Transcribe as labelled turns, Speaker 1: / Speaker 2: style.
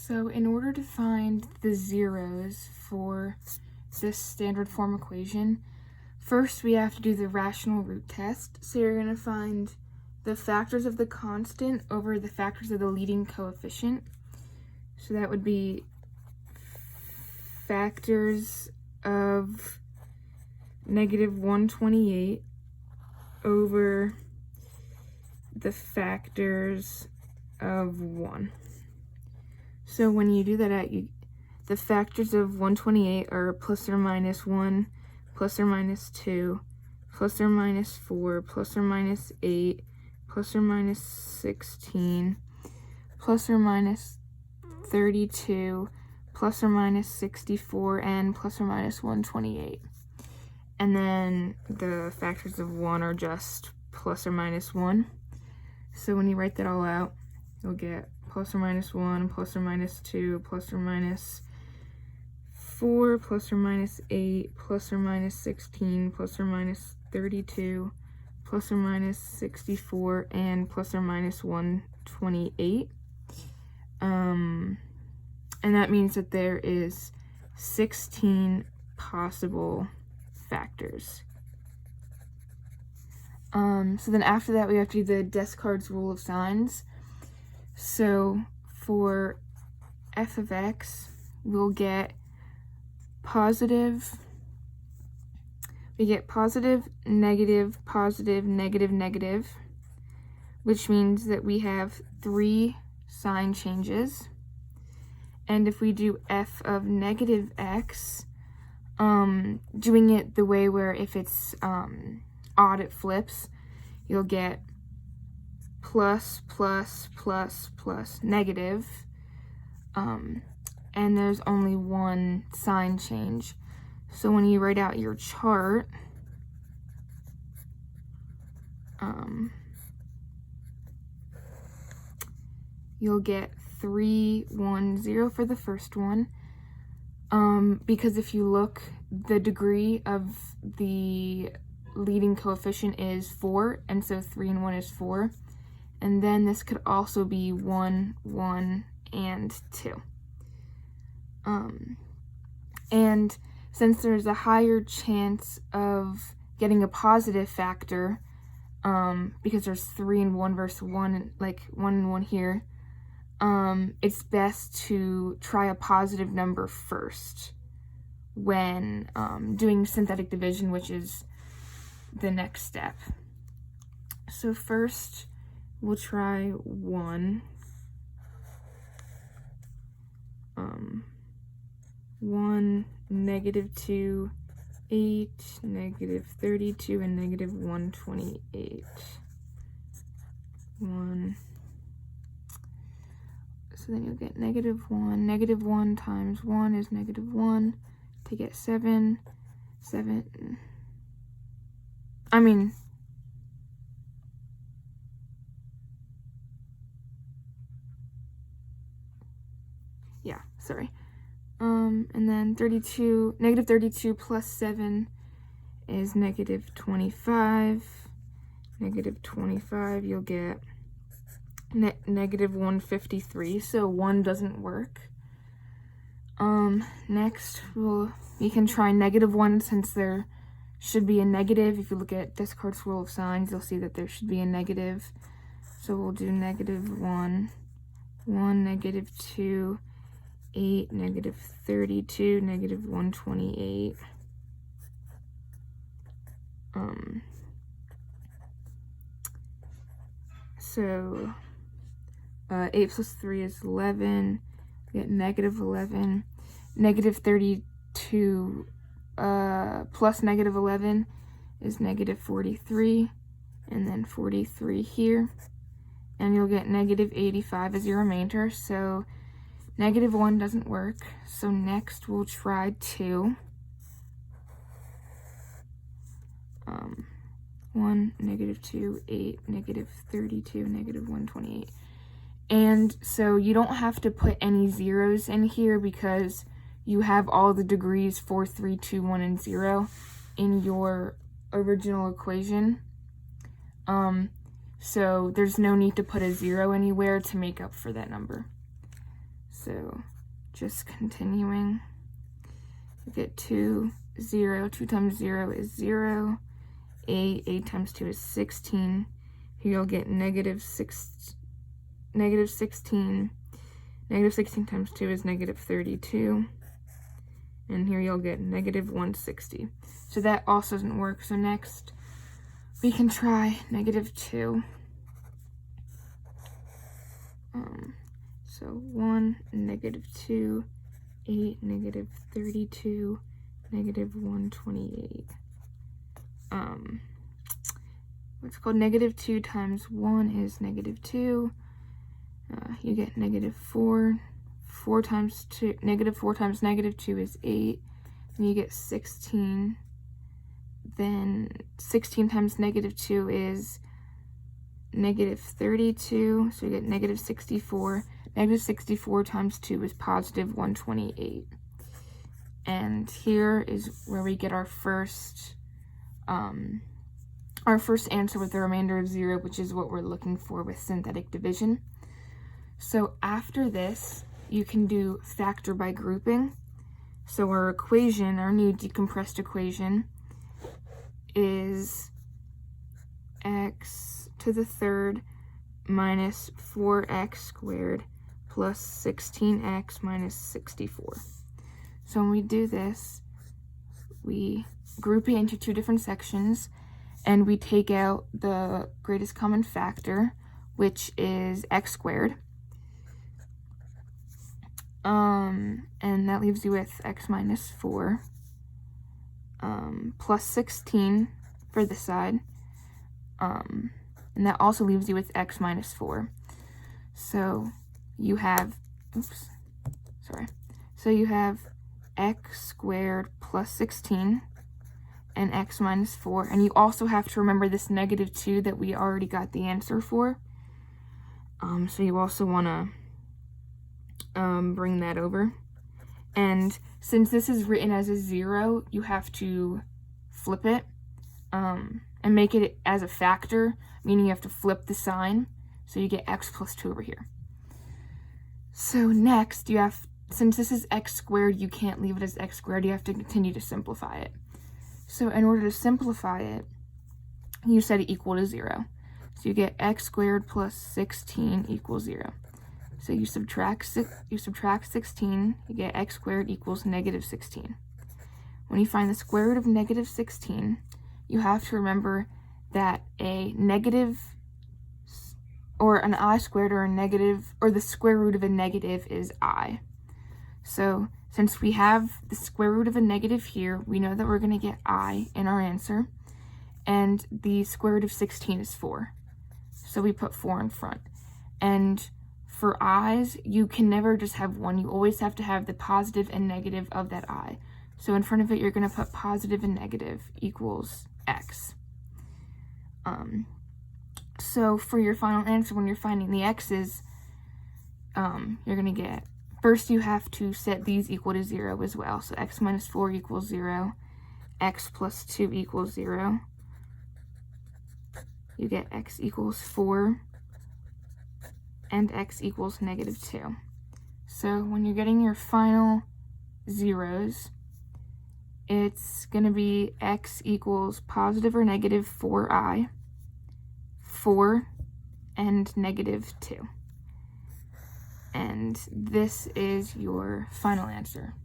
Speaker 1: So in order to find the zeros for this standard form equation, first we have to do the rational root test. So you're going to find the factors of the constant over the factors of the leading coefficient. So that would be factors of negative 128 over the factors of 1. So when you do that the factors of 128 are plus or minus 1, plus or minus 2, plus or minus 4, plus or minus 8, plus or minus 16, plus or minus 32, plus or minus 64, and plus or minus 128. And then the factors of 1 are just plus or minus 1. So when you write that all out, you'll get plus or minus 1, plus or minus 2, plus or minus 4, plus or minus 8, plus or minus 16, plus or minus 32, plus or minus 64, and plus or minus 128. And that means that there is 16 possible factors. So then after that, we have to do the Descartes rule of signs. So for f of x, we'll get positive, negative, positive, negative, negative, which means that we have 3 sign changes. And if we do f of negative x, doing it the way where if it's odd it flips, you'll get plus, plus, plus, plus, negative, and there's only one sign change. So when you write out your chart, you'll get 3, 1, 0 for the first one, because if you look, the degree of the leading coefficient is 4, and so 3 and 1 is 4. And then this could also be 1, 1, and 2. And since there's a higher chance of getting a positive factor, because there's 3 and 1 versus 1, like 1 and 1 here, it's best to try a positive number first when doing synthetic division, which is the next step. So first, we'll try 1. 1, negative 2, 8, negative 32, and negative 128. 1. So then you'll get negative 1. Negative 1 times 1 is negative 1 to get 7. 7. And then negative 32 plus 7 is negative 25. Negative 25, you'll get negative 153, so 1 doesn't work. Next, we can try negative 1 since there should be a negative. If you look at Descartes' rule of signs, you'll see that there should be a negative. So we'll do negative 1, 1, negative 2, 8, negative 32, negative 128. So 8 plus 3 is 11. We get negative 11. Negative 32 plus negative 11 is negative 43. And then 43 here. And you'll get negative 85 as your remainder. So negative 1 doesn't work. So next we'll try 2. 1, negative 2, 8, negative 32, negative 128. And so you don't have to put any zeros in here because you have all the degrees 4, 3, 2, 1, and 0 in your original equation. So there's no need to put a 0 anywhere to make up for that number. So just continuing, you get 2, 0. 2 times 0 is 0. 8. 8 times 2 is 16. Here you'll get negative 16. Negative 16 times 2 is negative 32. And here you'll get negative 160. So that also doesn't work. So next, we can try negative 2. So 1, negative 2, 8, negative 32, negative 128. What's called negative 2 times 1 is negative 2. You get negative 4. 4 times 2, negative 4 times negative 2 is 8. And you get 16. Then 16 times negative 2 is negative 32. So you get negative 64. Negative 64 times 2 is positive 128. And here is where we get our first answer with the remainder of 0, which is what we're looking for with synthetic division. So after this, you can do factor by grouping. So our equation, our new decompressed equation, is x to the third minus 4x squared plus 16x minus 64. So when we do this, we group it into 2 different sections, and we take out the greatest common factor, which is x squared. And that leaves you with x minus 4, plus 16 for this side. And that also leaves you with x minus 4. So you have, So you have x squared plus 16 and x minus 4. And you also have to remember this negative 2 that we already got the answer for. So you also want to bring that over. And since this is written as a 0, you have to flip it and make it as a factor, meaning you have to flip the sign. So you get x plus 2 over here. So next, you have, since this is x squared, you can't leave it as x squared. You have to continue to simplify it. So in order to simplify it, you set it equal to 0. So you get x squared plus 16 equals 0. So you subtract 16, you get x squared equals negative 16. When you find the square root of negative 16, you have to remember that a negative, or an I squared, or a negative, or the square root of a negative is I. So since we have the square root of a negative here, we know that we're going to get I in our answer. And the square root of 16 is 4. So we put 4 in front. And for i's, you can never just have one. You always have to have the positive and negative of that I. So in front of it, you're going to put positive and negative equals x. So for your final answer, when you're finding the x's, you're going to get, first you have to set these equal to 0 as well. So x minus 4 equals 0, x plus 2 equals 0. You get x equals 4, and x equals negative 2. So when you're getting your final zeros, it's going to be x equals positive or negative 4i, 4, and negative 2. And this is your final answer.